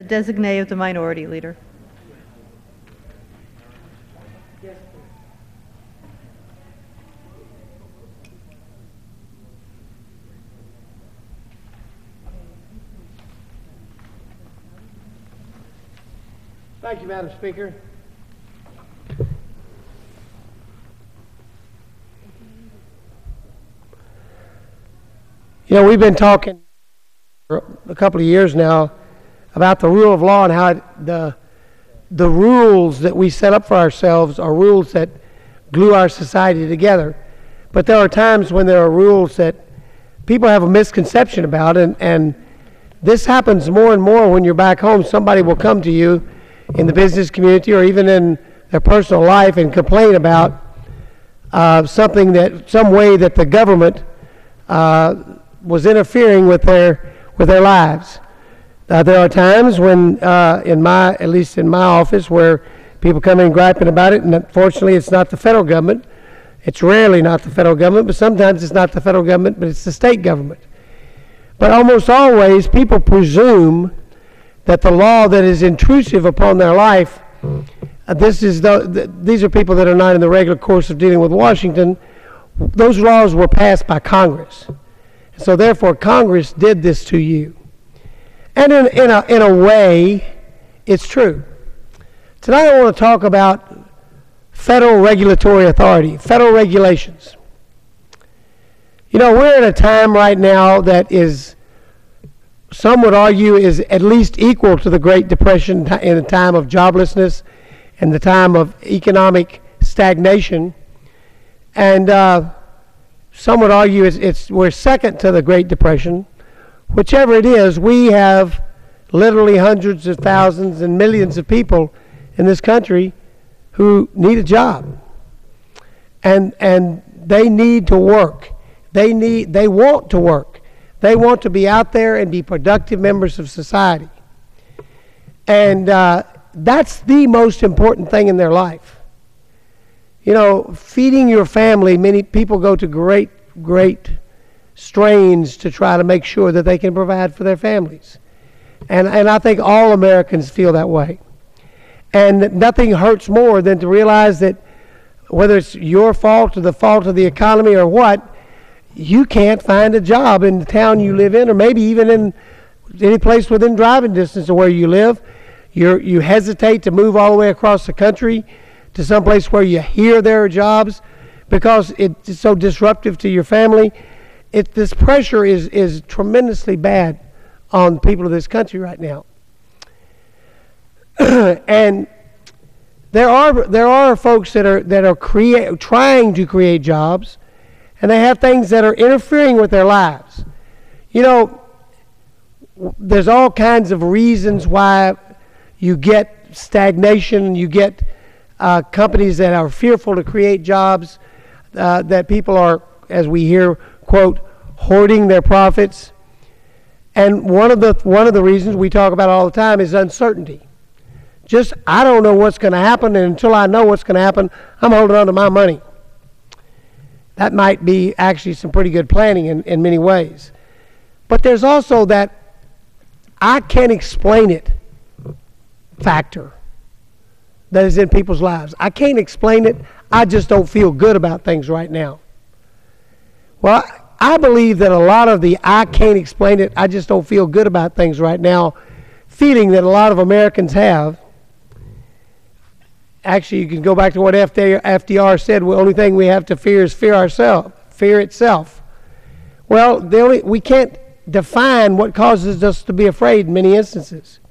Designate of the Minority Leader. Thank you, Madam Speaker. You know, we've been talking for a couple of years now about the rule of law and how the rules that we set up for ourselves are rules that glue our society together. But there are times when there are rules that people have a misconception about, and this happens more and more when you're back home. Somebody will come to you in the business community or even in their personal life and complain about some way that the government was interfering with their lives. There are times when, at least in my office, where people come in griping about it, and unfortunately it's not the federal government. It's rarely not the federal government, but sometimes it's not the federal government, but it's the state government. But almost always people presume that the law that is intrusive upon their life, these are people that are not in the regular course of dealing with Washington. Those laws were passed by Congress. So therefore Congress did this to you. And in a way, it's true. Tonight I want to talk about federal regulatory authority, federal regulations. You know, we're at a time right now that is, some would argue, is at least equal to the Great Depression in the time of joblessness and the time of economic stagnation. And some would argue we're second to the Great Depression. Whichever it is, we have literally hundreds of thousands and millions of people in this country who need a job. And they need to work. They want to work. They want to be out there and be productive members of society. And that's the most important thing in their life. You know, feeding your family, many people go to great strains to try to make sure that they can provide for their families. And I think all Americans feel that way. And nothing hurts more than to realize that whether it's your fault or the fault of the economy or what, you can't find a job in the town you live in, or maybe even in any place within driving distance of where you live. You hesitate to move all the way across the country to someplace where you hear there are jobs because it's so disruptive to your family. This pressure is tremendously bad on people of this country right now. And there are folks that are trying to create jobs, and they have things that are interfering with their lives. You know, there's all kinds of reasons why you get stagnation. You get companies that are fearful to create jobs, that people are, as we hear, quote, hoarding their profits. And one of the reasons we talk about all the time is uncertainty. Just, I don't know what's going to happen, and until I know what's going to happen, I'm holding on to my money. That might be actually some pretty good planning in many ways. But there's also that I can't explain it factor that is in people's lives. I can't explain it. I just don't feel good about things right now. Well, I believe that a lot of the I can't explain it, I just don't feel good about things right now feeling that a lot of Americans have. Actually, you can go back to what FDR said, the only thing we have to fear is fear itself. Well, we can't define what causes us to be afraid in many instances.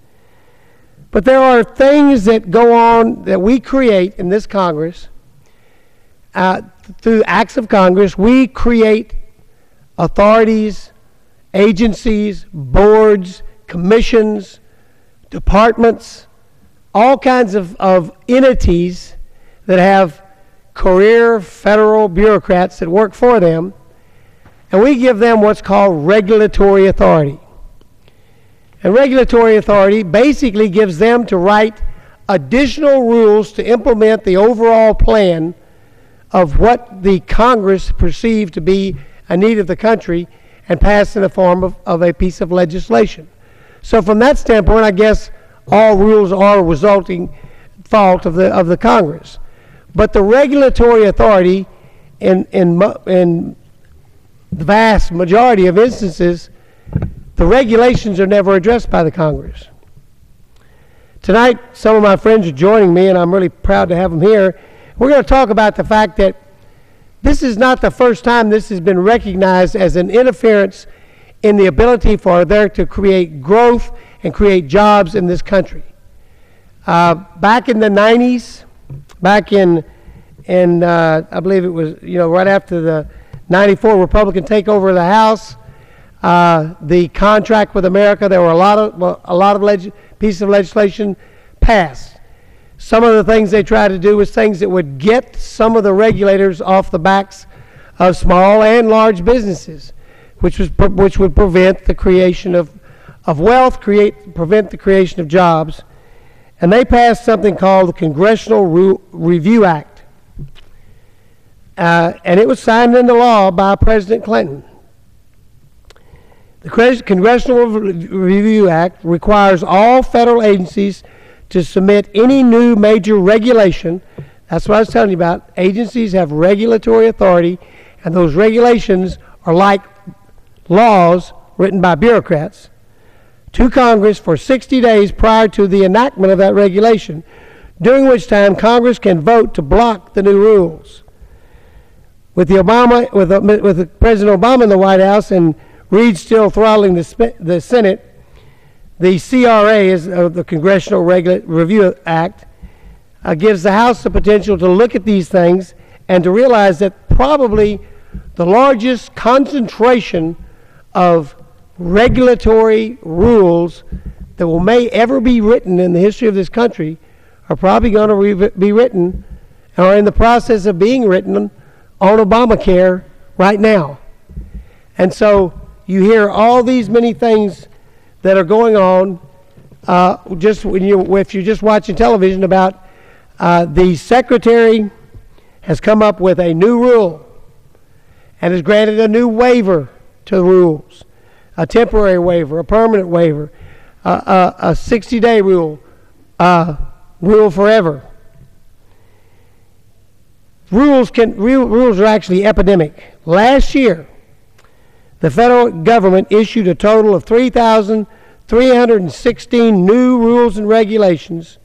But there are things that go on that we create in this Congress. Through acts of Congress, we create authorities, agencies, boards, commissions, departments, all kinds of entities that have career federal bureaucrats that work for them, and we give them what's called regulatory authority. And regulatory authority basically gives them to write additional rules to implement the overall plan of what the Congress perceived to be a need of the country and pass in the form of a piece of legislation. So from that standpoint, I guess all rules are a resulting fault of the Congress. But the regulatory authority in the vast majority of instances, the regulations are never addressed by the Congress. Tonight, some of my friends are joining me, and I'm really proud to have them here. We're going to talk about the fact that this is not the first time this has been recognized as an interference in the ability for there to create growth and create jobs in this country. Back in the 90s, back in I believe it was, right after the 94 Republican takeover of the House, the contract with America, there were a lot of pieces of legislation passed. Some of the things they tried to do was things that would get some of the regulators off the backs of small and large businesses, which would prevent the creation of wealth, prevent the creation of jobs. And they passed something called the Congressional Review Act. And it was signed into law by President Clinton. The Congressional Review Act requires all federal agencies to submit any new major regulation. That's what I was telling you about. Agencies have regulatory authority, and those regulations are like laws written by bureaucrats, to Congress for 60 days prior to the enactment of that regulation, during which time Congress can vote to block the new rules. With President Obama in the White House and Reid still throttling the Senate, the CRA, the Congressional Review Act, gives the House the potential to look at these things and to realize that probably the largest concentration of regulatory rules that may ever be written in the history of this country are probably going to be written or are in the process of being written on Obamacare right now. And so you hear all these many things that are going on if you're just watching television about the Secretary has come up with a new rule and has granted a new waiver to the rules, a temporary waiver, a permanent waiver, a 60-day rule, rule forever. Rules are actually epidemic. Last year, the federal government issued a total of 3,316 new rules and regulations,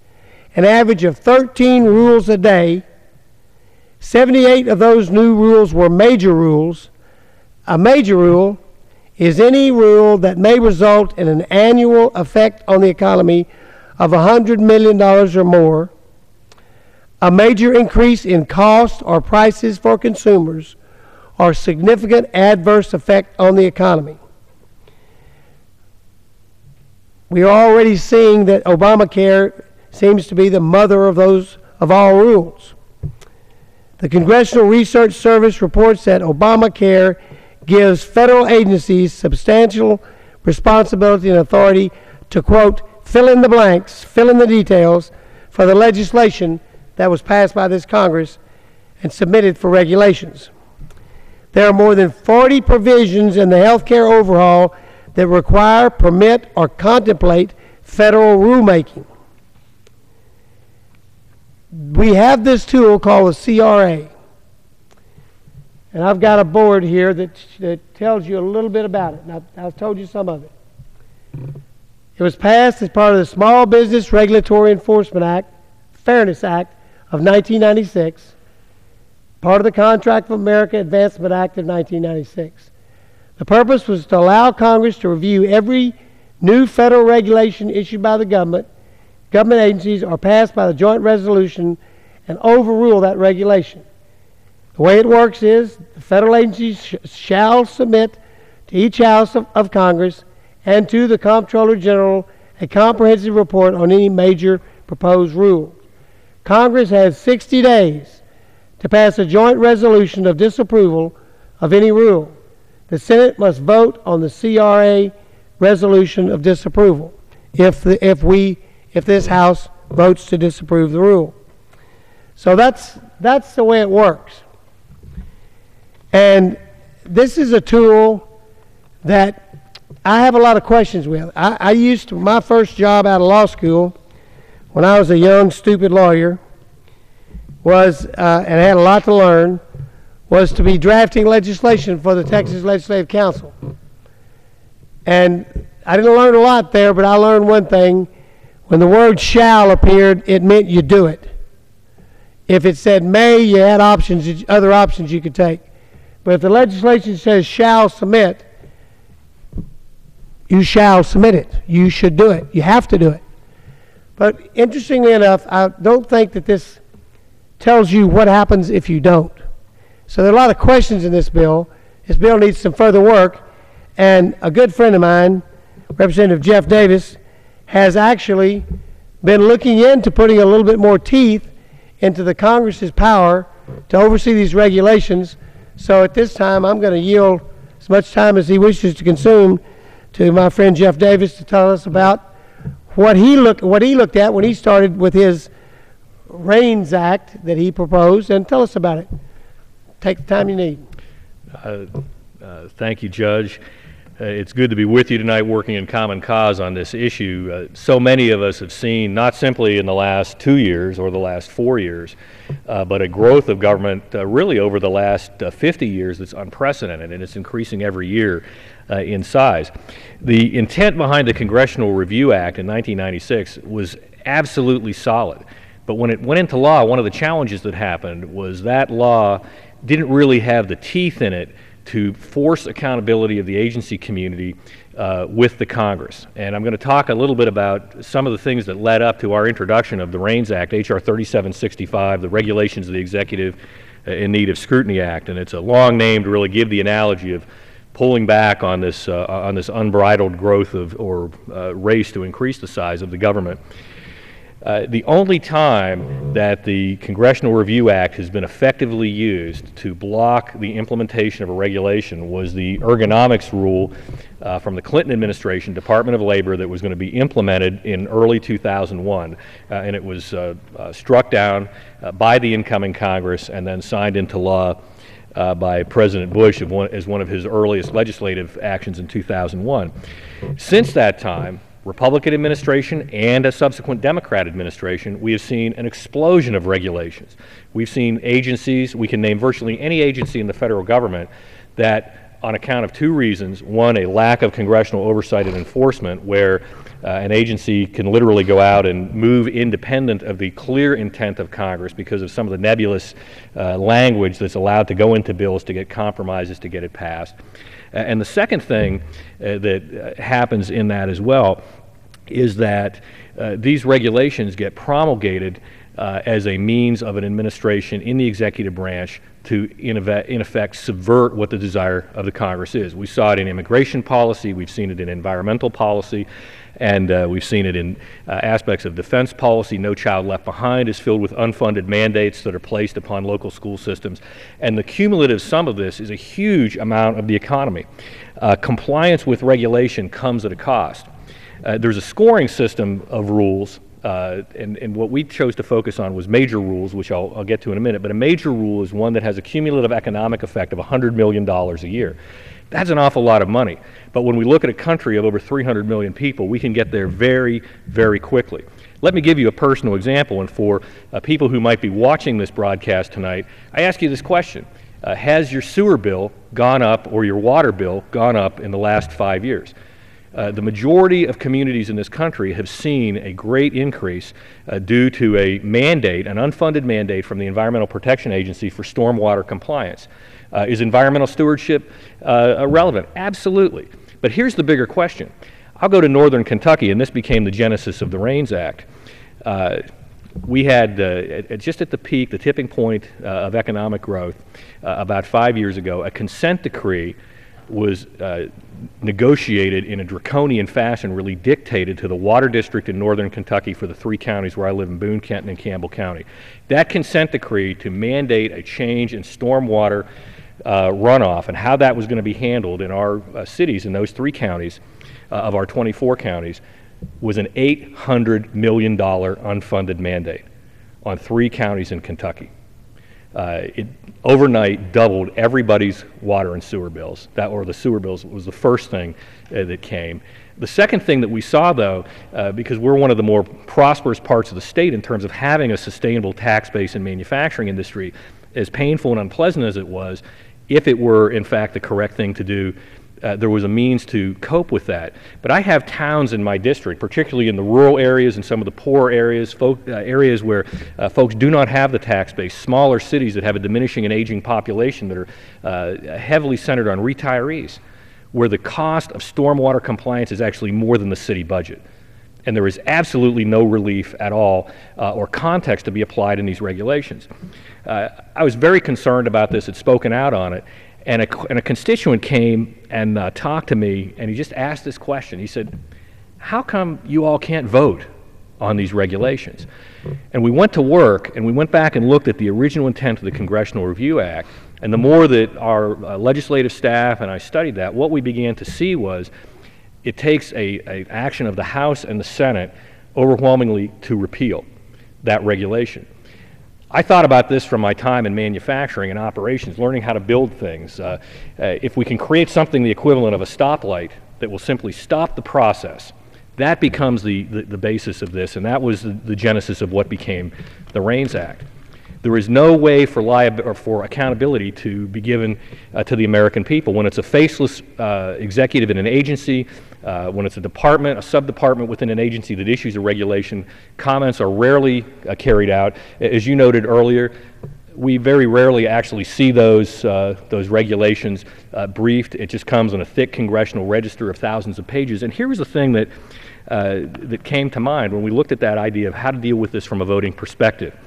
an average of 13 rules a day. 78 of those new rules were major rules. A major rule is any rule that may result in an annual effect on the economy of $100 million or more, a major increase in cost or prices for consumers, or significant adverse effect on the economy. We are already seeing that Obamacare seems to be the mother of all rules. The Congressional Research Service reports that Obamacare gives federal agencies substantial responsibility and authority to, quote, fill in the blanks, fill in the details for the legislation that was passed by this Congress and submitted for regulations. There are more than 40 provisions in the health care overhaul that require, permit, or contemplate federal rulemaking. We have this tool called the CRA. And I've got a board here that tells you a little bit about it. And I've told you some of it. It was passed as part of the Small Business Regulatory Enforcement Act, Fairness Act of 1996, part of the Contract of America Advancement Act of 1996. The purpose was to allow Congress to review every new federal regulation issued by the government agencies or passed by the joint resolution and overrule that regulation. The way it works is the federal agencies shall submit to each House of Congress and to the Comptroller General a comprehensive report on any major proposed rule. Congress has 60 days to pass a joint resolution of disapproval of any rule. The Senate must vote on the CRA resolution of disapproval if this House votes to disapprove the rule. So that's the way it works. And this is a tool that I have a lot of questions with. I used to, my first job out of law school, when I was a young, stupid lawyer, was, and had a lot to learn, was to be drafting legislation for the Texas Legislative Council. And I didn't learn a lot there, but I learned one thing. When the word shall appeared, it meant you do it. If it said may, you had options, other options you could take. But if the legislation says shall submit, you shall submit it. You should do it. You have to do it. But interestingly enough, I don't think that this tells you what happens if you don't. So there are a lot of questions in this bill. This bill needs some further work. And a good friend of mine, Representative Geoff Davis, has actually been looking into putting a little bit more teeth into the Congress's power to oversee these regulations. So at this time, I'm going to yield as much time as he wishes to consume to my friend Geoff Davis to tell us about what he looked at when he started with his REINS Act that he proposed, and tell us about it. Take the time you need. Thank you, Judge. It's good to be with you tonight working in common cause on this issue. So many of us have seen, not simply in the last 2 years or the last 4 years, but a growth of government really over the last 50 years that's unprecedented, and it's increasing every year in size. The intent behind the Congressional Review Act in 1996 was absolutely solid. But when it went into law, one of the challenges that happened was that law didn't really have the teeth in it to force accountability of the agency community with the Congress. And I'm going to talk a little bit about some of the things that led up to our introduction of the REINS Act, H.R. 3765, the Regulations of the Executive in Need of Scrutiny Act. And it's a long name to really give the analogy of pulling back on this unbridled growth of, or race to increase the size of the government. The only time that the Congressional Review Act has been effectively used to block the implementation of a regulation was the ergonomics rule from the Clinton administration, Department of Labor, that was going to be implemented in early 2001. And it was struck down by the incoming Congress and then signed into law by President Bush as one of his earliest legislative actions in 2001. Since that time, Republican administration and a subsequent Democrat administration, we have seen an explosion of regulations. We've seen agencies, we can name virtually any agency in the federal government that, on account of two reasons: one, a lack of congressional oversight and enforcement, where an agency can literally go out and move independent of the clear intent of Congress because of some of the nebulous language that's allowed to go into bills to get compromises to get it passed. And the second thing that happens in that as well is that these regulations get promulgated as a means of an administration in the executive branch to, in effect, subvert what the desire of the Congress is. We saw it in immigration policy, we've seen it in environmental policy, and we've seen it in aspects of defense policy. No Child Left Behind is filled with unfunded mandates that are placed upon local school systems. And the cumulative sum of this is a huge amount of the economy. Compliance with regulation comes at a cost. There's a scoring system of rules, and what we chose to focus on was major rules, which I'll get to in a minute. But a major rule is one that has a cumulative economic effect of $100 million a year. That's an awful lot of money. But when we look at a country of over 300 million people, we can get there very, very quickly. Let me give you a personal example, and for people who might be watching this broadcast tonight, I ask you this question. Has your sewer bill gone up or your water bill gone up in the last 5 years? The majority of communities in this country have seen a great increase due to a mandate, an unfunded mandate from the Environmental Protection Agency for stormwater compliance. Is environmental stewardship relevant? Absolutely. But here's the bigger question. I'll go to northern Kentucky, and this became the genesis of the REINS Act. We had, just at the peak, the tipping point of economic growth, about 5 years ago, a consent decree was negotiated in a draconian fashion, really dictated to the water district in northern Kentucky for the three counties where I live in Boone, Kenton, and Campbell County. That consent decree to mandate a change in stormwater runoff and how that was going to be handled in our cities in those three counties of our 24 counties was an $800 million unfunded mandate on three counties in Kentucky. It overnight doubled everybody's water and sewer bills. Or the sewer bills was the first thing that came. The second thing that we saw, though, because we're one of the more prosperous parts of the state in terms of having a sustainable tax base in manufacturing industry, as painful and unpleasant as it was, if it were in fact the correct thing to do, there was a means to cope with that. But I have towns in my district, particularly in the rural areas and some of the poor areas, areas where folks do not have the tax base, smaller cities that have a diminishing and aging population that are heavily centered on retirees, where the cost of stormwater compliance is actually more than the city budget. And there is absolutely no relief at all or context to be applied in these regulations. I was very concerned about this, had spoken out on it, and a constituent came and talked to me, and he just asked this question. He said, how come you all can't vote on these regulations? And we went to work, and we went back and looked at the original intent of the Congressional Review Act, and the more that our legislative staff and I studied that, what we began to see was it takes a action of the House and the Senate overwhelmingly to repeal that regulation. I thought about this from my time in manufacturing and operations, learning how to build things. If we can create something the equivalent of a stoplight that will simply stop the process, that becomes the basis of this, and that was the genesis of what became the RAINS Act. There is no way for accountability to be given to the American people. When it's a faceless executive in an agency, when it's a department, a sub-department within an agency that issues a regulation, comments are rarely carried out. As you noted earlier, we very rarely actually see those regulations briefed. It just comes in a thick congressional register of thousands of pages. And here was the thing that, that came to mind when we looked at that idea of how to deal with this from a voting perspective.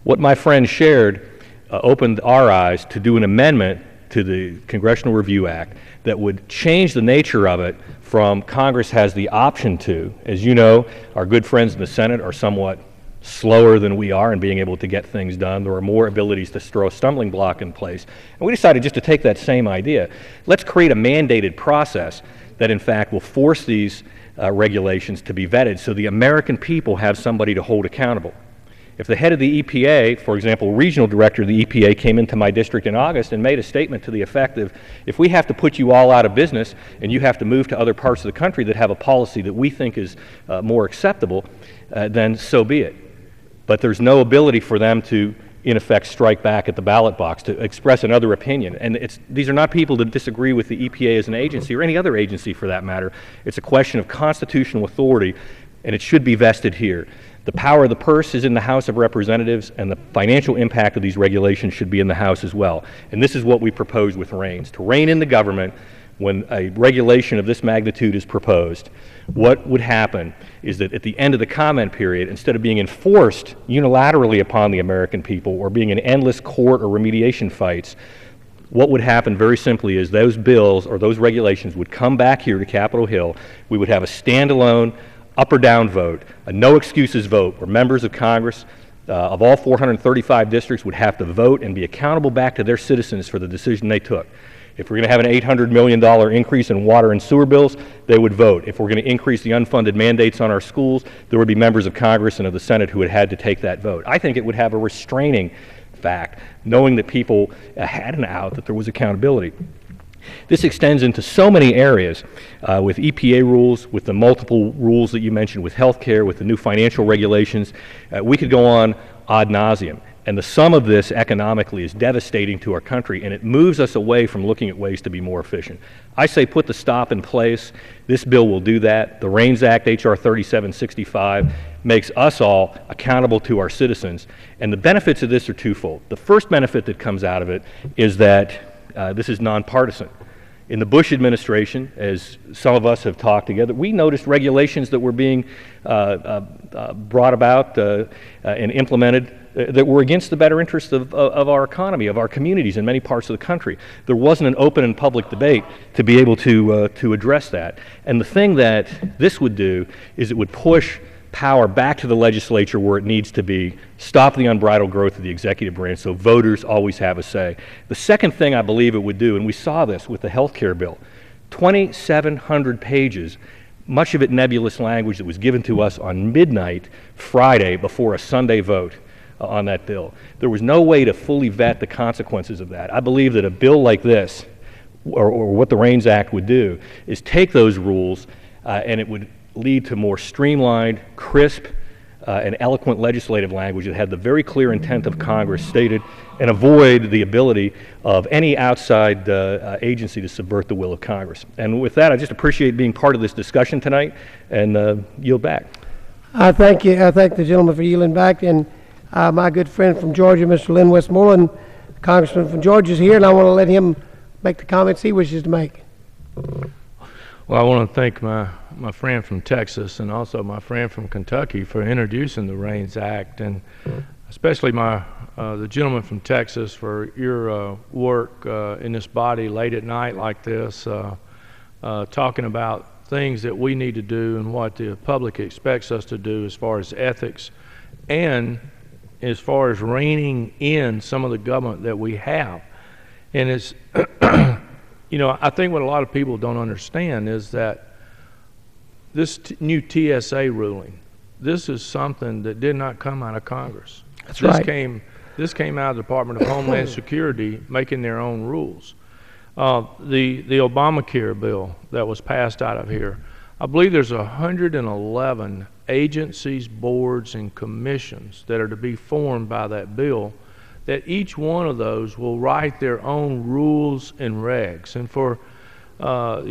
What my friend shared opened our eyes to do an amendment to the Congressional Review Act that would change the nature of it from Congress has the option to. As you know, our good friends in the Senate are somewhat slower than we are in being able to get things done. There are more abilities to throw a stumbling block in place. And we decided just to take that same idea. Let's create a mandated process that in fact will force these regulations to be vetted so the American people have somebody to hold accountable. If the head of the EPA, for example, regional director of the EPA, came into my district in August and made a statement to the effect of, if we have to put you all out of business and you have to move to other parts of the country that have a policy that we think is more acceptable, then so be it. But there's no ability for them to, in effect, strike back at the ballot box, to express another opinion. And these are not people that disagree with the EPA as an agency, or any other agency for that matter. It's a question of constitutional authority, and it should be vested here. The power of the purse is in the House of Representatives, and the financial impact of these regulations should be in the House as well. And this is what we propose with RAINS. To rein in the government, when a regulation of this magnitude is proposed, what would happen is that at the end of the comment period, instead of being enforced unilaterally upon the American people or being in endless court or remediation fights, what would happen very simply is those bills or those regulations would come back here to Capitol Hill. We would have a standalone up or down vote, a no excuses vote, where members of Congress of all 435 districts would have to vote and be accountable back to their citizens for the decision they took. If we're going to have an $800 million increase in water and sewer bills, they would vote. If we're going to increase the unfunded mandates on our schools, there would be members of Congress and of the Senate who had to take that vote. I think it would have a restraining fact, knowing that people had an out, that there was accountability. This extends into so many areas with EPA rules, with the multiple rules that you mentioned, with healthcare, with the new financial regulations. We could go on ad nauseum. And the sum of this economically is devastating to our country, and it moves us away from looking at ways to be more efficient. I say put the stop in place. This bill will do that. The RAINS Act, H.R. 3765, makes us all accountable to our citizens. And the benefits of this are twofold. The first benefit that comes out of it is that this is nonpartisan. In the Bush administration, as some of us have talked together, we noticed regulations that were being brought about and implemented that were against the better interests of our economy, of our communities in many parts of the country. There wasn't an open and public debate to be able to address that. And the thing that this would do is it would push power back to the legislature where it needs to be, stop the unbridled growth of the executive branch so voters always have a say. The second thing I believe it would do, and we saw this with the health care bill, 2,700 pages, much of it nebulous language that was given to us on midnight Friday before a Sunday vote. on that bill. There was no way to fully vet the consequences of that. I believe that a bill like this, or what the REINS Act would do, is take those rules and it would lead to more streamlined, crisp, and eloquent legislative language that had the very clear intent of Congress stated, and avoid the ability of any outside agency to subvert the will of Congress. And with that, I just appreciate being part of this discussion tonight, and yield back. I thank you. I thank the gentleman for yielding back, and my good friend from Georgia, Mr. Lynn Westmoreland, Congressman from Georgia, is here, and I want to let him make the comments he wishes to make. Well, I want to thank my friend from Texas and also my friend from Kentucky for introducing the REINS Act, and especially the gentleman from Texas for your work in this body late at night like this, talking about things that we need to do and what the public expects us to do as far as ethics and as far as reining in some of the government that we have. And it's, you know, I think what a lot of people don't understand is that this new TSA ruling, this is something that did not come out of Congress. That's this right. This came out of the Department of Homeland Security making their own rules. The Obamacare bill that was passed out of here, I believe there's 111 agencies, boards, and commissions that are to be formed by that bill, that each one of those will write their own rules and regs. And for you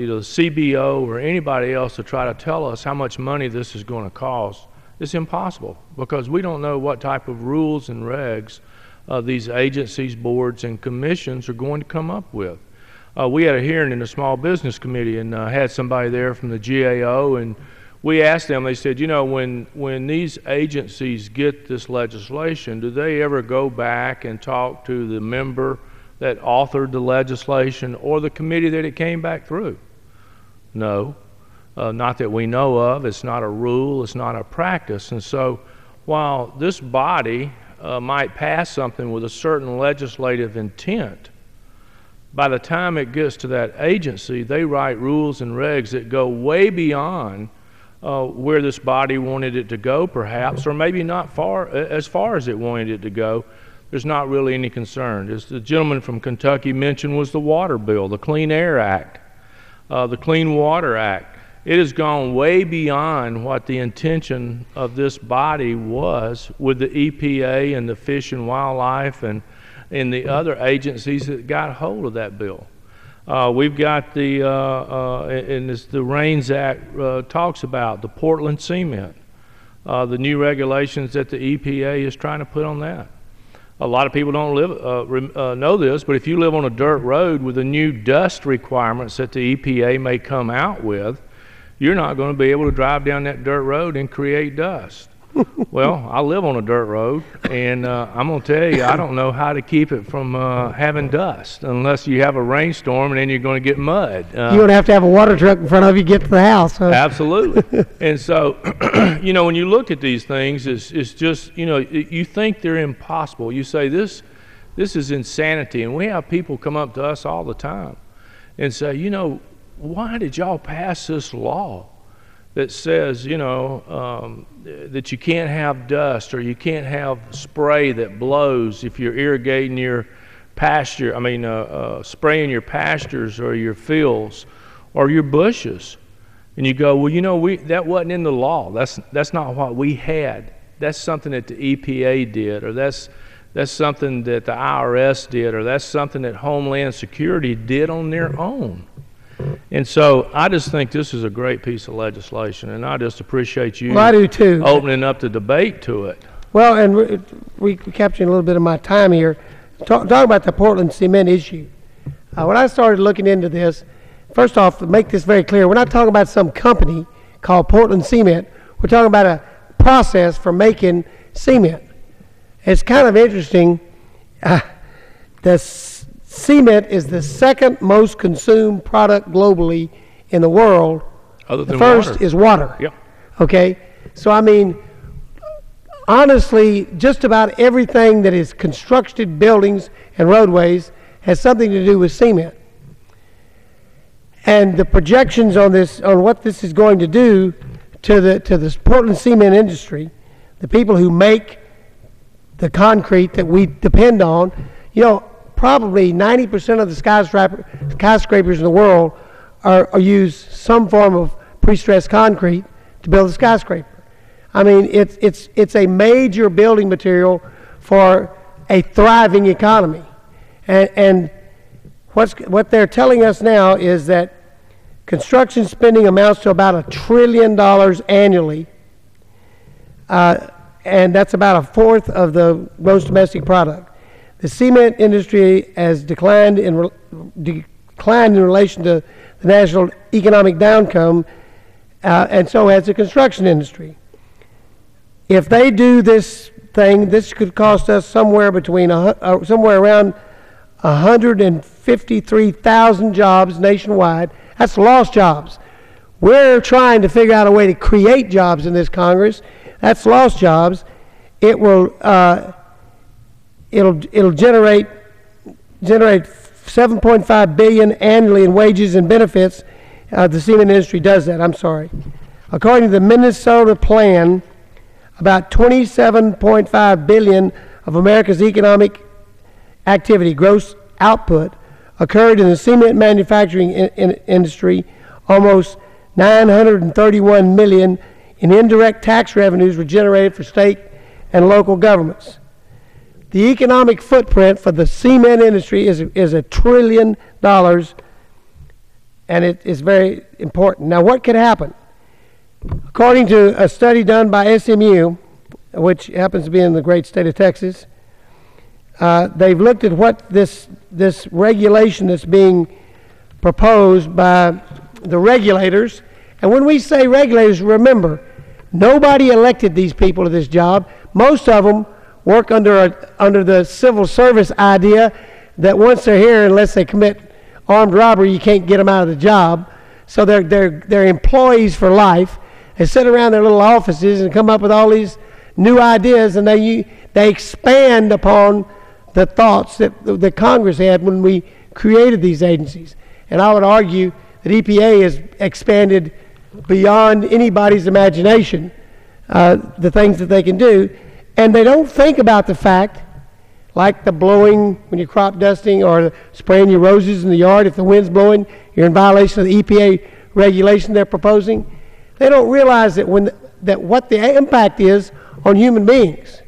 know, the CBO or anybody else to try to tell us how much money this is going to cost, it's impossible, because we don't know what type of rules and regs these agencies, boards, and commissions are going to come up with. We had a hearing in the Small Business Committee and had somebody there from the GAO, and we asked them, they said, you know, when these agencies get this legislation, do they ever go back and talk to the member that authored the legislation or the committee that it came back through? No, not that we know of. It's not a rule, it's not a practice. And so while this body might pass something with a certain legislative intent, by the time it gets to that agency, they write rules and regs that go way beyond where this body wanted it to go, perhaps, or maybe not as far as it wanted it to go. There's not really any concern. As the gentleman from Kentucky mentioned, was the water bill, the Clean Air Act, the Clean Water Act. It has gone way beyond what the intention of this body was with the EPA and the Fish and Wildlife and the other agencies that got hold of that bill. We've got the, and this, the REINS Act talks about the Portland cement, the new regulations that the EPA is trying to put on that. A lot of people don't know this, but if you live on a dirt road with the new dust requirements that the EPA may come out with, you're not going to be able to drive down that dirt road and create dust. Well, I live on a dirt road, and I'm going to tell you, I don't know how to keep it from having dust unless you have a rainstorm and then you're going to get mud. You're going to have a water truck in front of you to get to the house. Huh? Absolutely. And so, you know, when you look at these things, it's just, you know, you think they're impossible. You say, this is insanity. And we have people come up to us all the time and say, you know, why did y'all pass this law that says, you know, that you can't have dust or you can't have spray that blows if you're irrigating your pasture, spraying your pastures or your fields or your bushes? And you go, well, you know, that wasn't in the law. That's not what we had. That's something that the EPA did, or that's something that the IRS did, or that's something that Homeland Security did on their own. And so I just think this is a great piece of legislation, and I just appreciate you I do too. Opening up the debate to it. Well, and we capturing a little bit of my time here. Talk about the Portland cement issue. When I started looking into this, first off, to make this very clear, we're not talking about some company called Portland Cement. We're talking about a process for making cement. It's kind of interesting. The cement is the second most consumed product globally in the world. Other than the first water. is water. Yep. Okay? So, I mean, honestly, just about everything that is constructed buildings and roadways has something to do with cement. And the projections on this, on what this is going to do to the Portland cement industry, the people who make the concrete that we depend on. You know, probably 90% of the skyscrapers in the world are use some form of pre-stressed concrete to build a skyscraper. I mean, it's a major building material for a thriving economy. And what they're telling us now is that construction spending amounts to about $1 trillion annually, and that's about a fourth of the gross domestic product. The cement industry has declined in relation to the national economic downcome, and so has the construction industry. If they do this thing, this could cost us somewhere around 153,000 jobs nationwide. That's lost jobs. We're trying to figure out a way to create jobs in this Congress. That's lost jobs. It will it'll generate $7.5 billion annually in wages and benefits. The cement industry does that. I'm sorry. According to the Minnesota plan, about $27.5 billion of America's economic activity, gross output, occurred in the cement manufacturing industry. Almost $931 million in indirect tax revenues were generated for state and local governments. The economic footprint for the cement industry is $1 trillion, and it is very important. Now, what could happen? According to a study done by SMU, which happens to be in the great state of Texas, they've looked at what this regulation that's being proposed by the regulators. And when we say regulators, remember, nobody elected these people to this job. Most of them work under the civil service idea that once they're here, unless they commit armed robbery, you can't get them out of the job. So they're employees for life. They sit around their little offices and come up with all these new ideas, and they expand upon the thoughts that Congress had when we created these agencies. And I would argue that EPA has expanded beyond anybody's imagination the things that they can do. And they don't think about the fact, like the blowing when you're crop dusting or spraying your roses in the yard. If the wind's blowing, you're in violation of the EPA regulation they're proposing. They don't realize that what the impact is on human beings.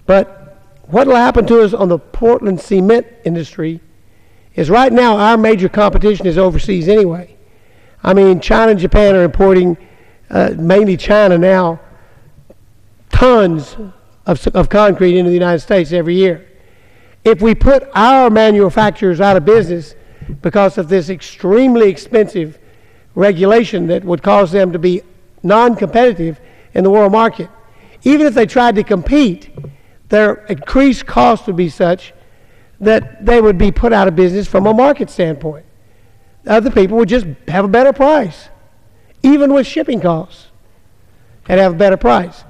But what will happen to us on the Portland cement industry is right now our major competition is overseas anyway. I mean, China and Japan are importing, mainly China now, tons of concrete into the United States every year. If we put our manufacturers out of business because of this extremely expensive regulation that would cause them to be non-competitive in the world market, even if they tried to compete, their increased cost would be such that they would be put out of business from a market standpoint. Other people would just have a better price, even with shipping costs, and have a better price.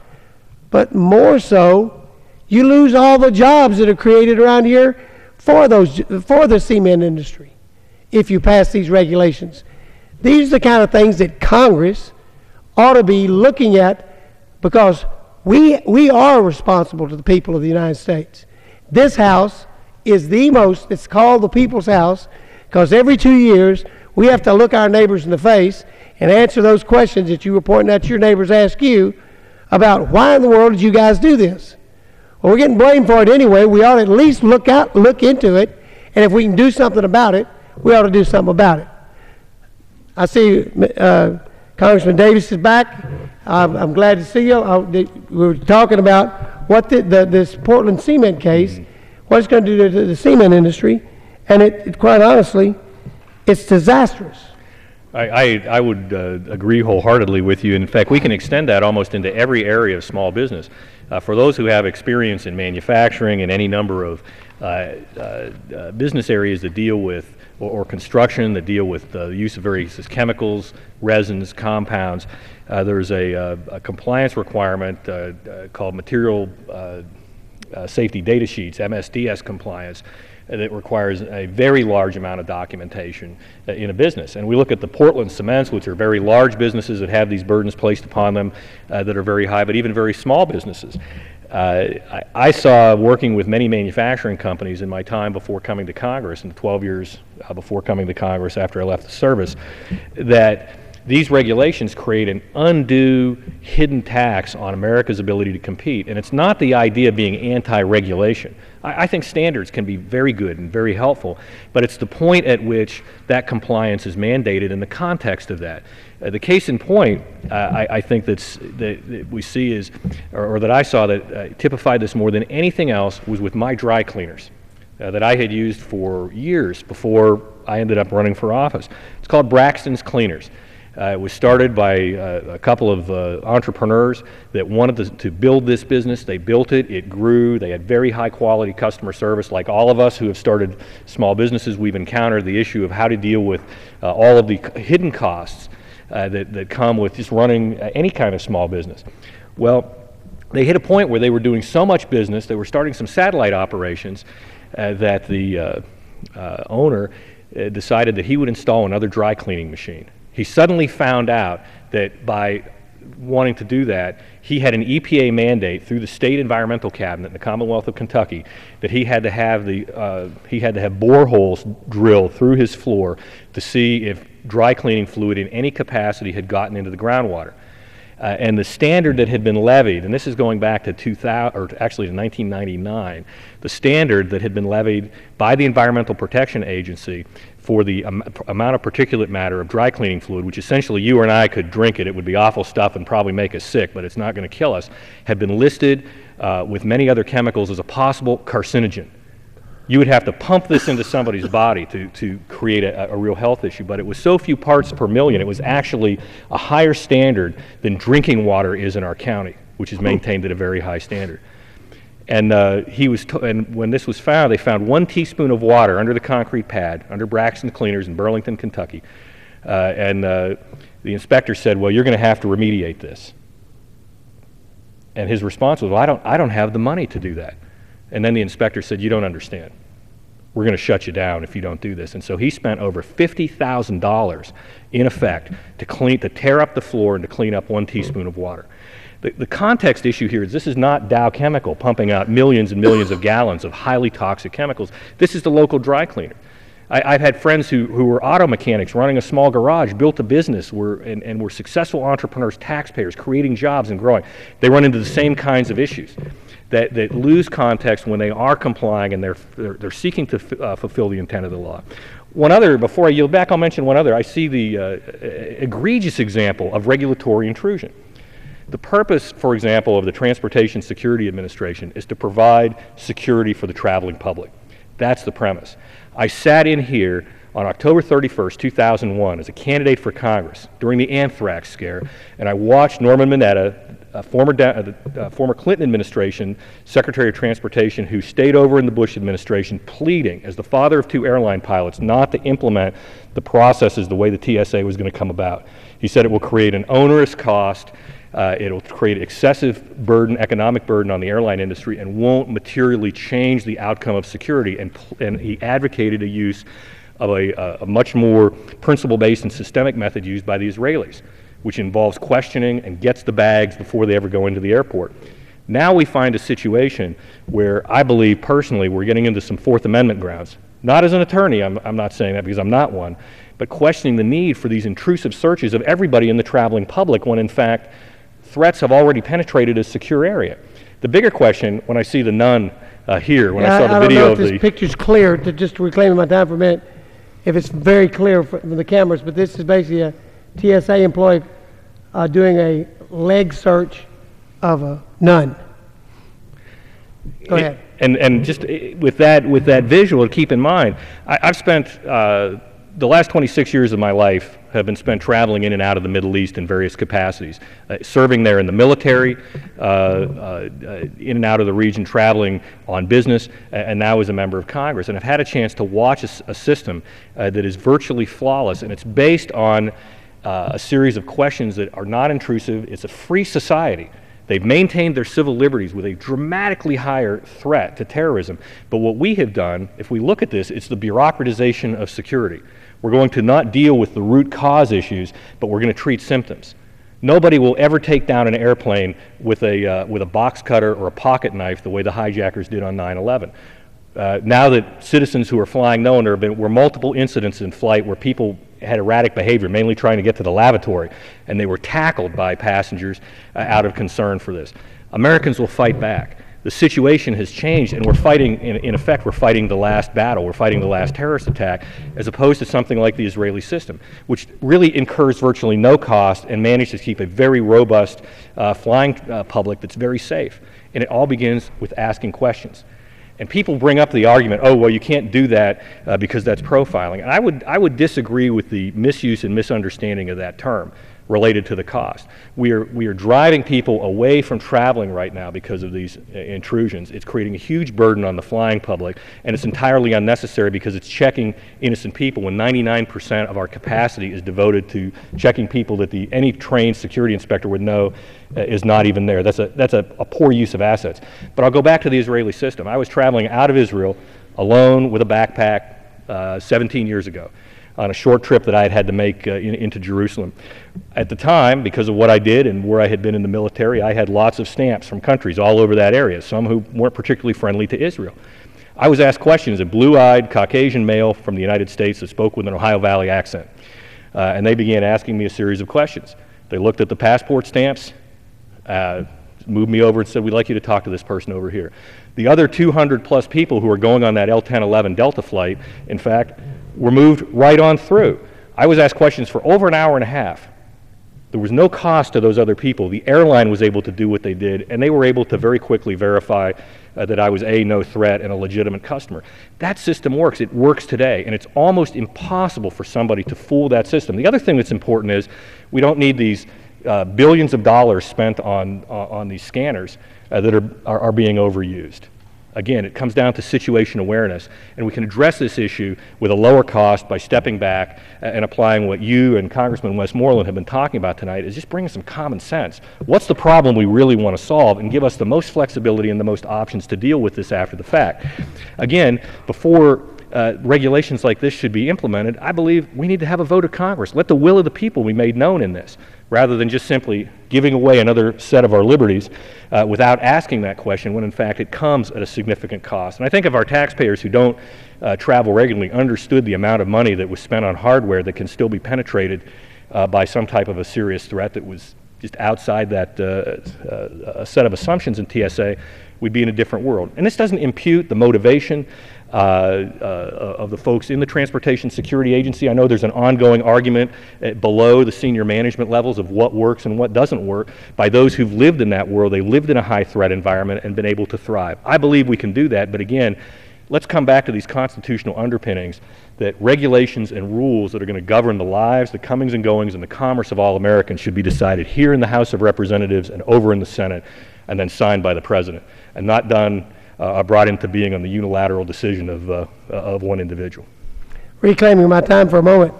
But more so, you lose all the jobs that are created around here for the cement industry if you pass these regulations. These are the kind of things that Congress ought to be looking at, because we are responsible to the people of the United States. This House is it's called the People's House, because every 2 years we have to look our neighbors in the face and answer those questions that you were pointing out your neighbors ask you about why in the world did you guys do this? Well, we're getting blamed for it anyway. We ought to at least look into it, and if we can do something about it, we ought to do something about it. I see Congressman Davis is back. I'm glad to see you. We were talking about what this Portland cement case, what it's going to do to the cement industry, and it quite honestly, it's disastrous. I would agree wholeheartedly with you. In fact, we can extend that almost into every area of small business. For those who have experience in manufacturing and any number of business areas that deal with, or construction that deal with the use of various chemicals, resins, compounds, there's a compliance requirement called Material Safety Data Sheets, MSDS compliance, that requires a very large amount of documentation in a business. And we look at the Portland Cements, which are very large businesses that have these burdens placed upon them that are very high, but even very small businesses. I saw, working with many manufacturing companies in my time before coming to Congress, in the 12 years before coming to Congress after I left the service, that these regulations create an undue hidden tax on America's ability to compete. And it's not the idea of being anti-regulation. I think standards can be very good and very helpful, but it's the point at which that compliance is mandated in the context of that. The case in point, I think that we see is, or that I saw that typified this more than anything else, was with my dry cleaners that I had used for years before I ended up running for office. It's called Braxton's Cleaners. It was started by a couple of entrepreneurs that wanted to build this business. They built it, it grew, they had very high quality customer service. Like all of us who have started small businesses, we've encountered the issue of how to deal with all of the hidden costs that come with just running any kind of small business. Well, they hit a point where they were doing so much business, they were starting some satellite operations, that the owner decided that he would install another dry cleaning machine. He suddenly found out that by wanting to do that, he had an EPA mandate through the state environmental cabinet in the Commonwealth of Kentucky that he had to have boreholes drilled through his floor to see if dry cleaning fluid in any capacity had gotten into the groundwater. And the standard that had been levied, and this is going back to 2000, or actually to 1999, the standard that had been levied by the Environmental Protection Agency for the amount of particulate matter of dry cleaning fluid, which essentially you and I could drink it, it would be awful stuff and probably make us sick, but it's not going to kill us, had been listed with many other chemicals as a possible carcinogen. You would have to pump this into somebody's body to create a real health issue, but it was so few parts per million, it was actually a higher standard than drinking water is in our county, which is maintained at a very high standard. And and when this was found, they found 1 teaspoon of water under the concrete pad, under Braxton Cleaners in Burlington, Kentucky. The inspector said, well, you're going to have to remediate this. And his response was, well, I don't have the money to do that. And then the inspector said, you don't understand. We're going to shut you down if you don't do this. And so he spent over $50,000 in effect to tear up the floor and to clean up 1 teaspoon of water. The context issue here is this is not Dow Chemical pumping out millions and millions of gallons of highly toxic chemicals. This is the local dry cleaner. I've had friends who were auto mechanics running a small garage, built a business, and were successful entrepreneurs, taxpayers, creating jobs and growing. They run into the same kinds of issues that lose context when they are complying and they're seeking to fulfill the intent of the law. One other, before I yield back, I'll mention one other. I see the egregious example of regulatory intrusion. The purpose, for example, of the Transportation Security Administration is to provide security for the traveling public. That's the premise. I sat in here on October 31st, 2001 as a candidate for Congress during the anthrax scare, and I watched Norman Mineta, former Clinton administration Secretary of Transportation, who stayed over in the Bush administration, pleading as the father of 2 airline pilots not to implement the processes the way the TSA was going to come about. He said it will create an onerous cost, it'll create excessive burden, economic burden on the airline industry, and won't materially change the outcome of security. And he advocated a use of a much more principle-based and systemic method used by the Israelis, which involves questioning and gets the bags before they ever go into the airport. Now we find a situation where I believe personally we're getting into some Fourth Amendment grounds. Not as an attorney, I'm not saying that because I'm not one, but questioning the need for these intrusive searches of everybody in the traveling public when in fact threats have already penetrated a secure area. The bigger question, when I see the nun here, when I saw the video of the... I don't know if this picture's clear, just reclaiming my time for a minute, if it's very clear from the cameras, but this is basically a TSA employee doing a leg search of a nun. Go ahead. And just with that visual to keep in mind, I've spent the last 26 years of my life have been spent traveling in and out of the Middle East in various capacities, serving there in the military, in and out of the region, traveling on business, and now as a member of Congress. And I've had a chance to watch a system that is virtually flawless, and it's based on a series of questions that are not intrusive. It's a free society. They've maintained their civil liberties with a dramatically higher threat to terrorism. But what we have done, if we look at this, it's the bureaucratization of security. We're going to not deal with the root cause issues, but we're going to treat symptoms. Nobody will ever take down an airplane with a box cutter or a pocket knife the way the hijackers did on 9/11. Now that citizens who are flying know, and there were multiple incidents in flight where people had erratic behavior, mainly trying to get to the lavatory, and they were tackled by passengers out of concern for this. Americans will fight back. The situation has changed, and we're fighting, in effect, we're fighting the last battle. We're fighting the last terrorist attack, as opposed to something like the Israeli system, which really incurs virtually no cost and manages to keep a very robust flying public that's very safe. And it all begins with asking questions. And people bring up the argument, oh, well, you can't do that because that's profiling. And I would disagree with the misuse and misunderstanding of that term related to the cost. We are driving people away from traveling right now because of these intrusions. It's creating a huge burden on the flying public, and it's entirely unnecessary because it's checking innocent people when 99% of our capacity is devoted to checking people that any trained security inspector would know is not even there. That's a poor use of assets. But I'll go back to the Israeli system. I was traveling out of Israel alone with a backpack 17 years ago on a short trip that I had to make into Jerusalem. At the time, because of what I did and where I had been in the military, I had lots of stamps from countries all over that area, some who weren't particularly friendly to Israel. I was asked questions, a blue-eyed Caucasian male from the United States that spoke with an Ohio Valley accent. And they began asking me a series of questions. They looked at the passport stamps, moved me over and said, we'd like you to talk to this person over here. The other 200 plus people who were going on that L-1011 Delta flight, in fact, were moved right on through. I was asked questions for over an hour and a half. There was no cost to those other people. The airline was able to do what they did, and they were able to very quickly verify that I was no threat and a legitimate customer. That system works. It works today, and it's almost impossible for somebody to fool that system. The other thing that's important is we don't need these billions of dollars spent on these scanners that are being overused. Again, it comes down to situation awareness, and we can address this issue with a lower cost by stepping back and applying what you and Congressman Westmoreland have been talking about tonight, is just bringing some common sense. What's the problem we really want to solve, and give us the most flexibility and the most options to deal with this after the fact. Again, before regulations like this should be implemented, I believe we need to have a vote of Congress. Let the will of the people be made known in this, rather than just simply giving away another set of our liberties without asking that question, when in fact it comes at a significant cost. And I think if our taxpayers who don't travel regularly understood the amount of money that was spent on hardware that can still be penetrated by some type of a serious threat that was just outside that set of assumptions in TSA, we'd be in a different world. And this doesn't impute the motivation of the folks in the Transportation Security Agency. I know there's an ongoing argument below the senior management levels of what works and what doesn't work by those who've lived in that world. They lived in a high threat environment and been able to thrive. I believe we can do that, but again, let's come back to these constitutional underpinnings that regulations and rules that are going to govern the lives, the comings and goings, and the commerce of all Americans should be decided here in the House of Representatives and over in the Senate, and then signed by the President, and not done brought into being on the unilateral decision of one individual. Reclaiming my time for a moment,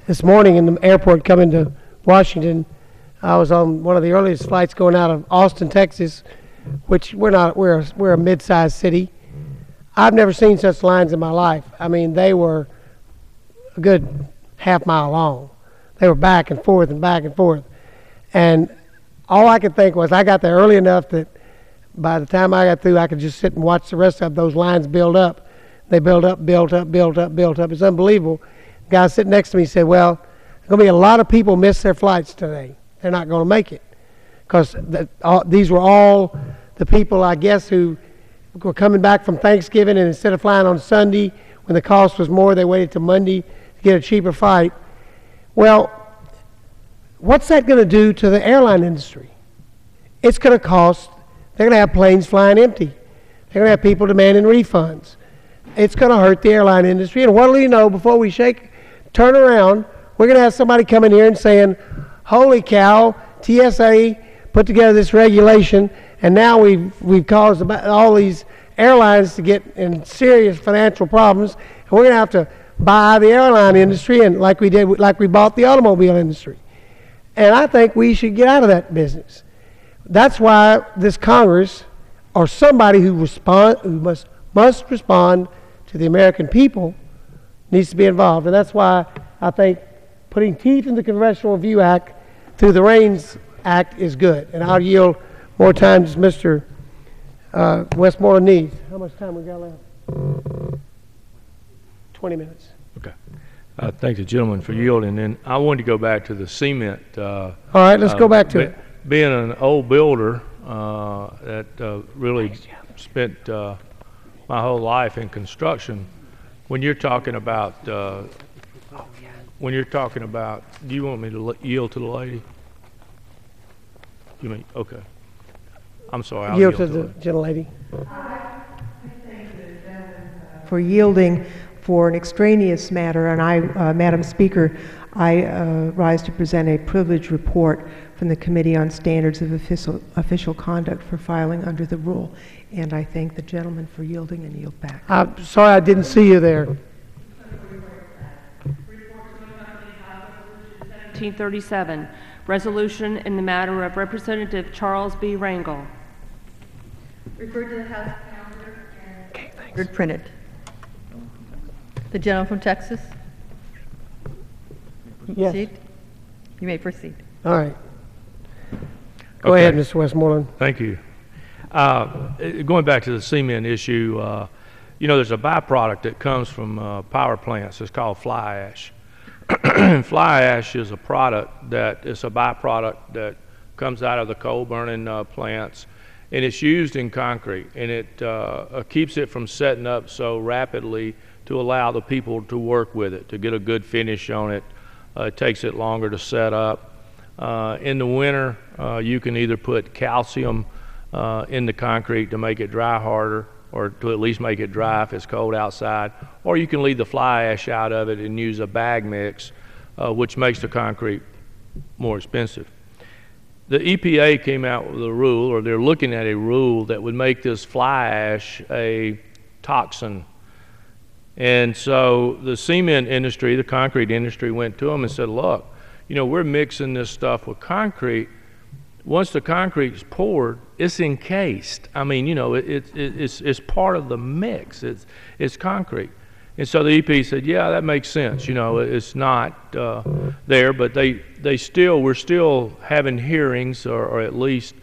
this morning in the airport coming to Washington, I was on one of the earliest flights going out of Austin, Texas, which we're a mid-sized city. I've never seen such lines in my life. I mean, they were a good half-mile long. They were back and forth and back and forth. And all I could think was I got there early enough that by the time I got through, I could just sit and watch the rest of those lines build up. They build up, built up, built up, built up. It's unbelievable. The guy sitting next to me said, well, there's going to be a lot of people miss their flights today. They're not going to make it. Because these were all the people, I guess, who were coming back from Thanksgiving, and instead of flying on Sunday when the cost was more, they waited till Monday to get a cheaper flight. Well, what's that going to do to the airline industry? It's going to cost. They're going to have planes flying empty. They're going to have people demanding refunds. It's going to hurt the airline industry. And what do you know, before we turn around, we're going to have somebody come in here and saying, holy cow, TSA put together this regulation, and now we've caused all these airlines to get in serious financial problems, and we're going to have to buy the airline industry, and like we bought the automobile industry. And I think we should get out of that business. That's why this Congress, or somebody who must respond to the American people, needs to be involved. And that's why I think putting teeth in the Congressional Review Act through the REINS Act is good. And I'll yield more time to Mr. Westmoreland needs. How much time we got left? 20 minutes. Okay. I thank the gentleman for yielding. And I wanted to go back to the cement. All right, let's go back to it. Being an old builder that really spent my whole life in construction, when you're talking about, do you want me to yield to the lady? You mean, okay. I'm sorry, I'll yield to the gentlelady. For yielding for an extraneous matter, and Madam Speaker, I rise to present a privilege report from the Committee on Standards of Official Conduct for filing under the rule. And I thank the gentleman for yielding and yield back. I'm sorry I didn't see you there. 1737, resolution in the matter of Representative Charles B. Rangel. Referred to the House calendar and printed. The gentleman from Texas? Yes. Proceed? You may proceed. All right. Go ahead, Mr. Westmoreland. Thank you. Going back to the cement issue, you know, there's a byproduct that comes from power plants. It's called fly ash. Fly ash is a product that is a byproduct that comes out of the coal burning plants, and it's used in concrete, and it keeps it from setting up so rapidly to allow the people to work with it, to get a good finish on it. It takes it longer to set up. In the winter, you can either put calcium in the concrete to make it dry harder, or to at least make it dry if it's cold outside, or you can leave the fly ash out of it and use a bag mix, which makes the concrete more expensive. The EPA came out with a rule, or they're looking at a rule that would make this fly ash a toxin. And so the cement industry, the concrete industry, went to them and said, look, you know, we're mixing this stuff with concrete. Once the concrete's poured, it's encased. I mean, you know, it's part of the mix. It's concrete. And so the EP said, yeah, that makes sense. You know, it's not there, but we're still having hearings, or at least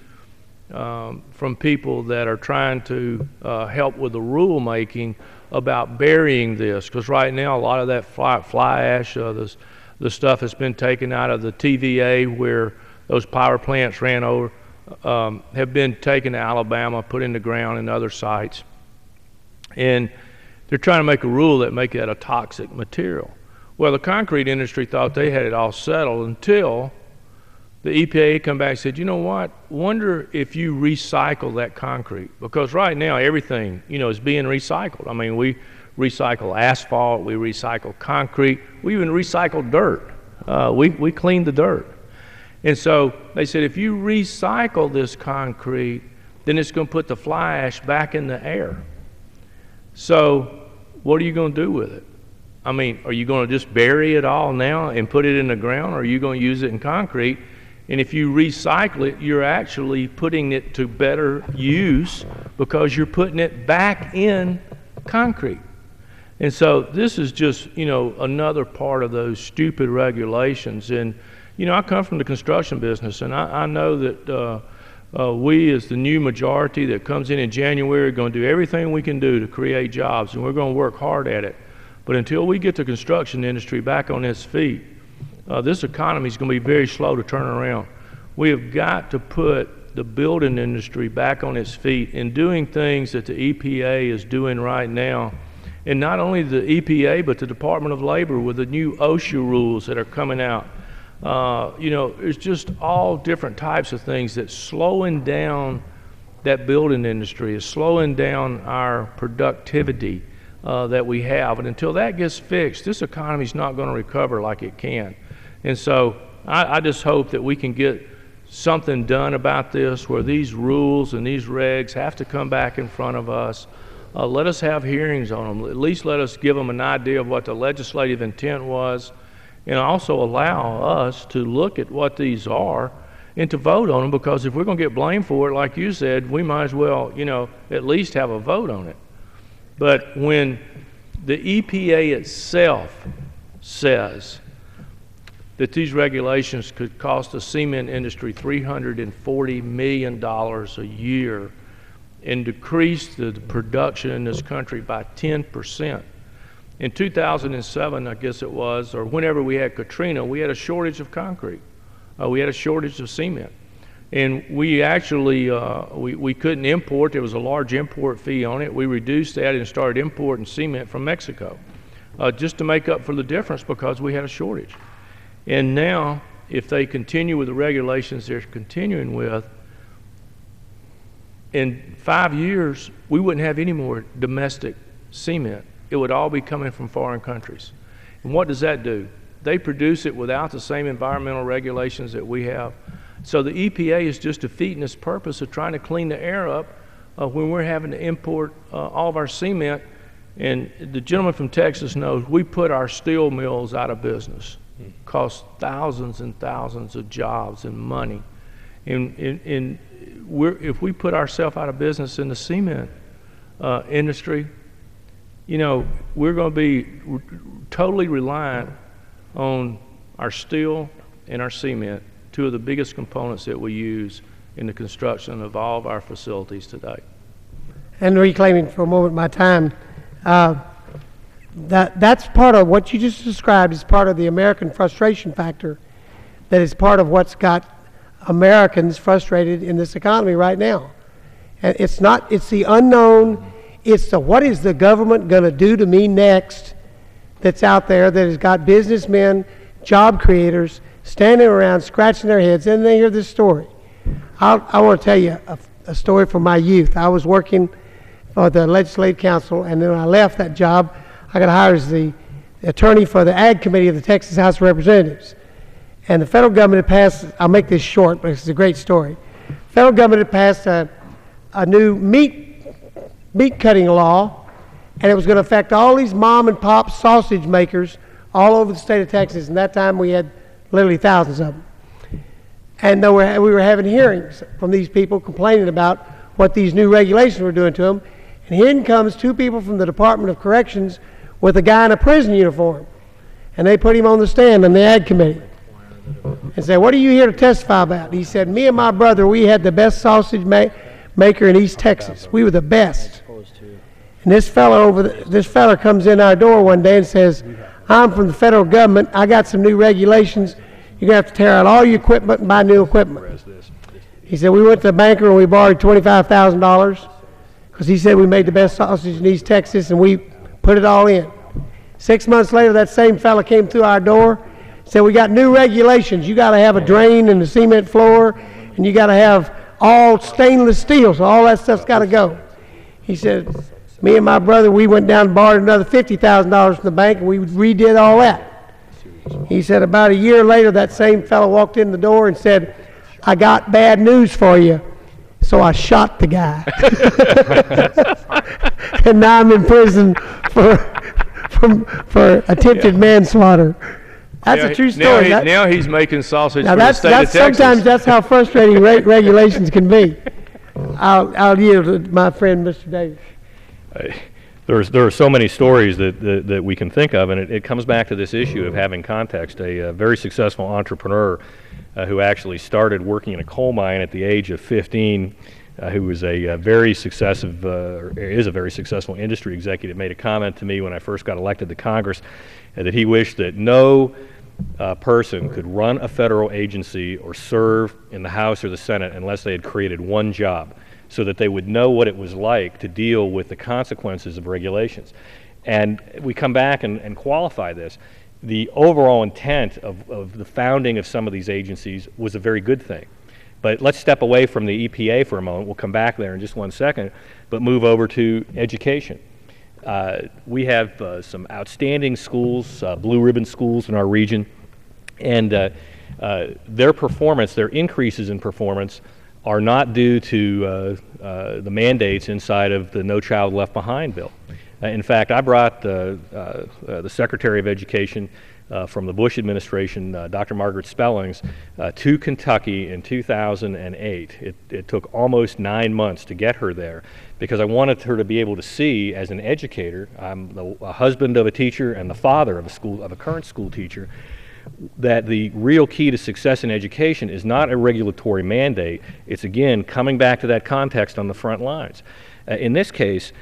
from people that are trying to help with the rule making about burying this. Because right now, a lot of that fly ash, the stuff has been taken out of the TVA where those power plants ran over, have been taken to Alabama, put in the ground and other sites. And they're trying to make a rule that make that a toxic material. Well, the concrete industry thought they had it all settled until the EPA come back and said, you know what, wonder if you recycle that concrete. Because right now everything, you know, is being recycled. I mean, we recycle asphalt, we recycle concrete, we even recycle dirt. We clean the dirt. And so they said, if you recycle this concrete, then it's going to put the fly ash back in the air. So what are you going to do with it? I mean, are you going to just bury it all now and put it in the ground, or are you going to use it in concrete? And if you recycle it, you're actually putting it to better use because you're putting it back in concrete. And so this is just, you know, another part of those stupid regulations. And, you know, I come from the construction business, and I know that we, as the new majority that comes in January, are going to do everything we can do to create jobs, and we're going to work hard at it. But until we get the construction industry back on its feet, this economy is going to be very slow to turn around. We have got to put the building industry back on its feet in doing things that the EPA is doing right now. And not only the EPA, but the Department of Labor with the new OSHA rules that are coming out. You know, it's just all different types of things that's slowing down that building industry, is slowing down our productivity that we have. And until that gets fixed, this economy is not going to recover like it can. And so I just hope that we can get something done about this, where these rules and these regs have to come back in front of us. Let us have hearings on them. At least let us give them an idea of what the legislative intent was, and also allow us to look at what these are and to vote on them, because if we're going to get blamed for it, like you said, we might as well, you know, at least have a vote on it. But when the EPA itself says that these regulations could cost the cement industry $340 million a year and decrease the production in this country by 10%. In 2007, I guess it was, or whenever we had Katrina, we had a shortage of concrete. We had a shortage of cement. And we actually, we couldn't import. There was a large import fee on it. We reduced that and started importing cement from Mexico just to make up for the difference, because we had a shortage. And now, if they continue with the regulations they're continuing with, in 5 years, we wouldn't have any more domestic cement. It would all be coming from foreign countries. And what does that do? They produce it without the same environmental regulations that we have. So the EPA is just defeating its purpose of trying to clean the air up when we're having to import all of our cement. And the gentleman from Texas knows we put our steel mills out of business. Cost thousands and thousands of jobs and money. And if we put ourselves out of business in the cement industry, you know, we're going to be totally reliant on our steel and our cement, two of the biggest components that we use in the construction of all of our facilities today. And reclaiming for a moment my time, that's part of what you just described is part of the American frustration factor that is part of what's got Americans frustrated in this economy right now. And it's the unknown, it's the what is the government going to do to me next that's out there that has got businessmen, job creators, standing around scratching their heads, and they hear this story. I want to tell you a story from my youth. I was working for the Legislative Council, and then when I left that job, I got hired as the attorney for the Ag Committee of the Texas House of Representatives. And the federal government had passed, I'll make this short, but it's a great story. Federal government had passed a new meat cutting law, and it was going to affect all these mom and pop sausage makers all over the state of Texas. And that time we had literally thousands of them. And we were having hearings from these people complaining about what these new regulations were doing to them. And here comes two people from the Department of Corrections with a guy in a prison uniform. And they put him on the stand in the Ag Committee and said, "What are you here to testify about?" And he said, "Me and my brother, we had the best sausage maker in East Texas. We were the best." And this fella comes in our door one day and says, "I'm from the federal government. I got some new regulations. You're going to have to tear out all your equipment and buy new equipment." He said, "We went to the banker and we borrowed $25,000 because he said we made the best sausage in East Texas, and we put it all in." 6 months later, that same fella came through our door, said, "We got new regulations. You got to have a drain in the cement floor, and you got to have all stainless steel, so all that stuff's got to go." He said, "Me and my brother, we went down and borrowed another $50,000 from the bank, and we redid all that." He said about a year later, that same fellow walked in the door and said, "I got bad news for you." So I shot the guy. And now I'm in prison for attempted manslaughter. That's a true story. Now he's making sausage now for the state of Texas. Sometimes that's how frustrating regulations can be. I'll yield to my friend, Mr. Davis. There are so many stories that we can think of, and it comes back to this issue of having context. A very successful entrepreneur who actually started working in a coal mine at the age of 15, who was is a very successful industry executive, made a comment to me when I first got elected to Congress that he wished that no person could run a federal agency or serve in the House or the Senate unless they had created one job, so that they would know what it was like to deal with the consequences of regulations. And we come back and qualify this. The overall intent of the founding of some of these agencies was a very good thing. But let's step away from the EPA for a moment. We'll come back there in just 1 second, but move over to education. We have some outstanding schools, blue ribbon schools in our region, and their performance, their increases in performance, are not due to the mandates inside of the No Child Left Behind bill. In fact, I brought the Secretary of Education from the Bush administration, Dr. Margaret Spellings, to Kentucky in 2008. It took almost 9 months to get her there because I wanted her to be able to see, as an educator, I'm a husband of a teacher and the father of a current school teacher, that the real key to success in education is not a regulatory mandate. It's, again, coming back to that context on the front lines. In this case,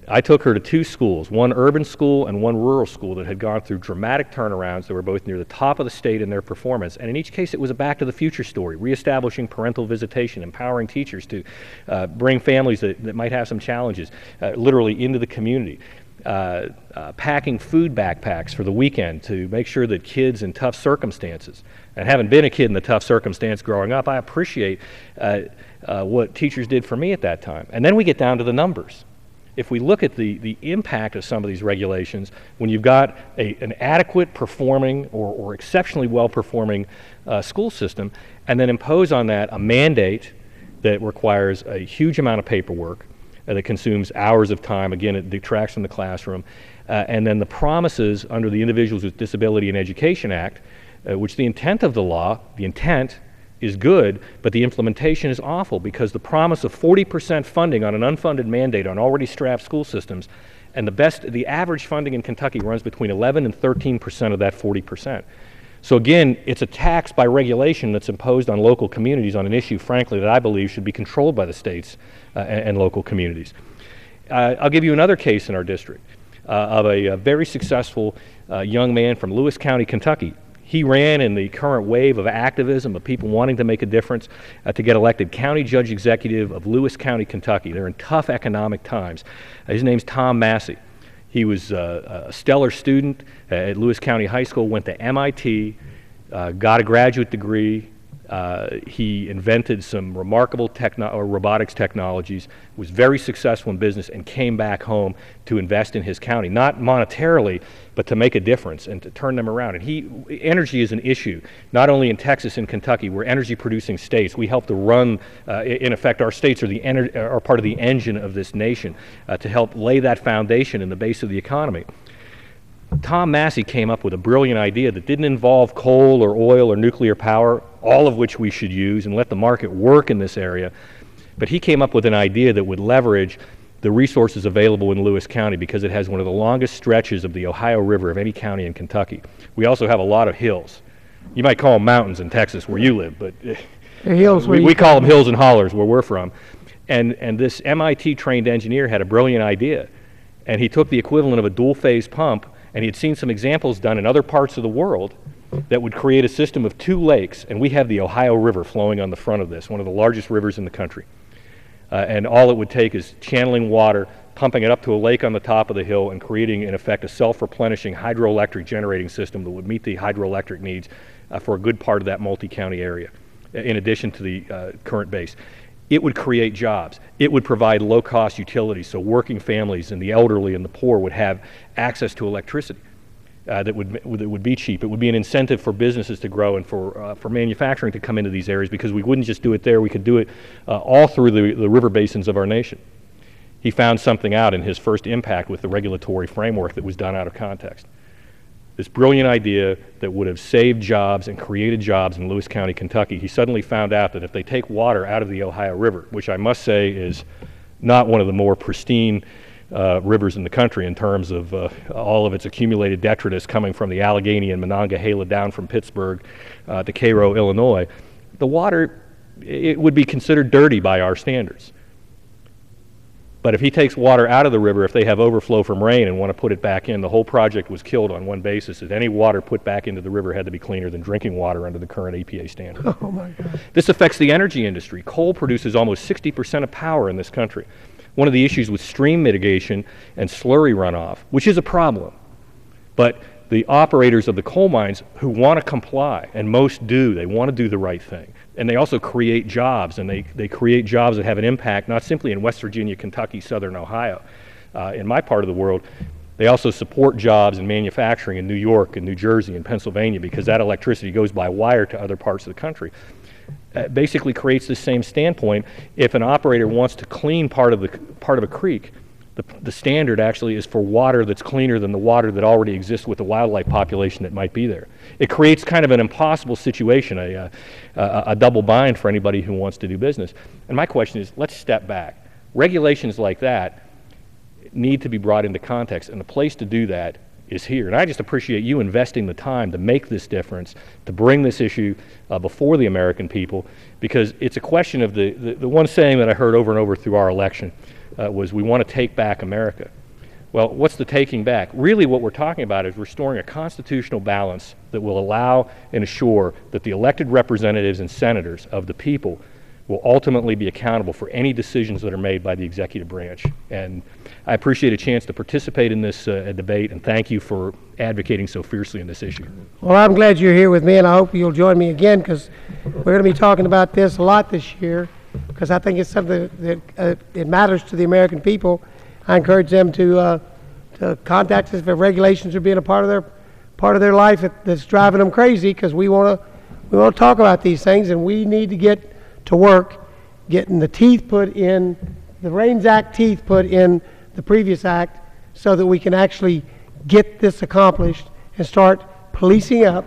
I took her to 2 schools, one urban school and one rural school that had gone through dramatic turnarounds that were both near the top of the state in their performance. And in each case, it was a back to the future story, reestablishing parental visitation, empowering teachers to bring families that might have some challenges literally into the community. Packing food backpacks for the weekend to make sure that kids in tough circumstances, and having been a kid in a tough circumstance growing up, I appreciate what teachers did for me at that time. And then we get down to the numbers. If we look at the impact of some of these regulations, when you've got an adequate performing or exceptionally well performing school system, and then impose on that a mandate that requires a huge amount of paperwork, that consumes hours of time. Again, it detracts from the classroom. And then the promises under the Individuals with Disability in Education Act, which the intent of the law, the intent is good, but the implementation is awful because the promise of 40% funding on an unfunded mandate on already strapped school systems, and the average funding in Kentucky runs between 11 and 13% of that 40%. So again, it's a tax by regulation that's imposed on local communities on an issue, frankly, that I believe should be controlled by the states and local communities. I'll give you another case in our district of a very successful young man from Lewis County, Kentucky. He ran in the current wave of activism of people wanting to make a difference to get elected county judge executive of Lewis County, Kentucky. They're in tough economic times. His name's Tom Massey. He was a stellar student at Lewis County High School, went to MIT, got a graduate degree. He invented some remarkable robotics technologies, was very successful in business, and came back home to invest in his county, not monetarily, but to make a difference and to turn them around. And energy is an issue, not only in Texas and Kentucky. We're energy-producing states. We help to run, in effect, our states are part of the engine of this nation to help lay that foundation in the base of the economy. Tom Massey came up with a brilliant idea that didn't involve coal or oil or nuclear power, all of which we should use and let the market work in this area. But he came up with an idea that would leverage the resources available in Lewis County because it has one of the longest stretches of the Ohio River of any county in Kentucky. We also have a lot of hills. You might call them mountains in Texas where you live, but hills we call them hills and hollers where we're from. And this MIT-trained engineer had a brilliant idea. And he took the equivalent of a dual-phase pump, and he had seen some examples done in other parts of the world that would create a system of 2 lakes, and we have the Ohio River flowing on the front of this, one of the largest rivers in the country. And all it would take is channeling water, pumping it up to a lake on the top of the hill, and creating, in effect, a self-replenishing hydroelectric generating system that would meet the hydroelectric needs for a good part of that multi-county area, in addition to the current base. It would create jobs. It would provide low-cost utilities so working families and the elderly and the poor would have access to electricity that would be cheap. It would be an incentive for businesses to grow and for manufacturing to come into these areas because we wouldn't just do it there. We could do it all through the river basins of our nation. He found something out in his first impact with the regulatory framework that was done out of context. This brilliant idea that would have saved jobs and created jobs in Lewis County, Kentucky. He suddenly found out that if they take water out of the Ohio River, which I must say is not one of the more pristine rivers in the country in terms of all of its accumulated detritus coming from the Allegheny and Monongahela down from Pittsburgh to Cairo, Illinois, the water, it would be considered dirty by our standards. But if he takes water out of the river, if they have overflow from rain and want to put it back in, the whole project was killed on one basis, that any water put back into the river had to be cleaner than drinking water under the current EPA standard. Oh my God. This affects the energy industry. Coal produces almost 60% of power in this country. One of the issues with stream mitigation and slurry runoff, which is a problem, but the operators of the coal mines who want to comply, and most do, they want to do the right thing. And they also create jobs, and they create jobs that have an impact not simply in West Virginia, Kentucky, Southern Ohio. In my part of the world, they also support jobs in manufacturing in New York and New Jersey and Pennsylvania because that electricity goes by wire to other parts of the country. Basically creates the same standpoint. If an operator wants to clean part of a creek, The standard actually is for water that's cleaner than the water that already exists with the wildlife population that might be there. It creates kind of an impossible situation, a double bind for anybody who wants to do business. And my question is, let's step back. Regulations like that need to be brought into context, and the place to do that is here. And I just appreciate you investing the time to make this difference, to bring this issue before the American people, because it's a question of the one saying that I heard over and over through our election was, we want to take back America. Well, what's the taking back? Really what we're talking about is restoring a constitutional balance that will allow and assure that the elected representatives and senators of the people will ultimately be accountable for any decisions that are made by the executive branch. And I appreciate a chance to participate in this debate, and thank you for advocating so fiercely in this issue. Well, I'm glad you're here with me, and I hope you'll join me again, because we're going to be talking about this a lot this year, because I think it's something that it matters to the American people. I encourage them to contact us if regulations are being a part of their life that's driving them crazy, because we want to talk about these things, and we need to get to work getting the teeth put in, the REINS Act teeth put in the previous act, so that we can actually get this accomplished and start policing up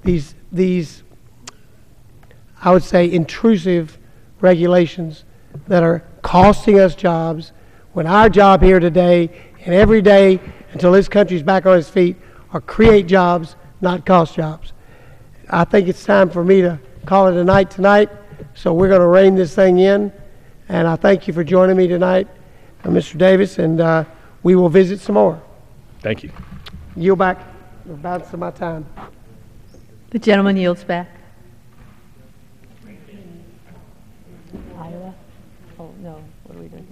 these I would say intrusive regulations that are costing us jobs, when our job here today and every day until this country's back on its feet are create jobs, not cost jobs. I think it's time for me to call it a night tonight. So we're going to rein this thing in, and I thank you for joining me tonight, Mr. Davis, and we will visit some more. Thank you. Yield back the balance of my time. The gentleman yields back. Iowa? Oh, no. What are we doing?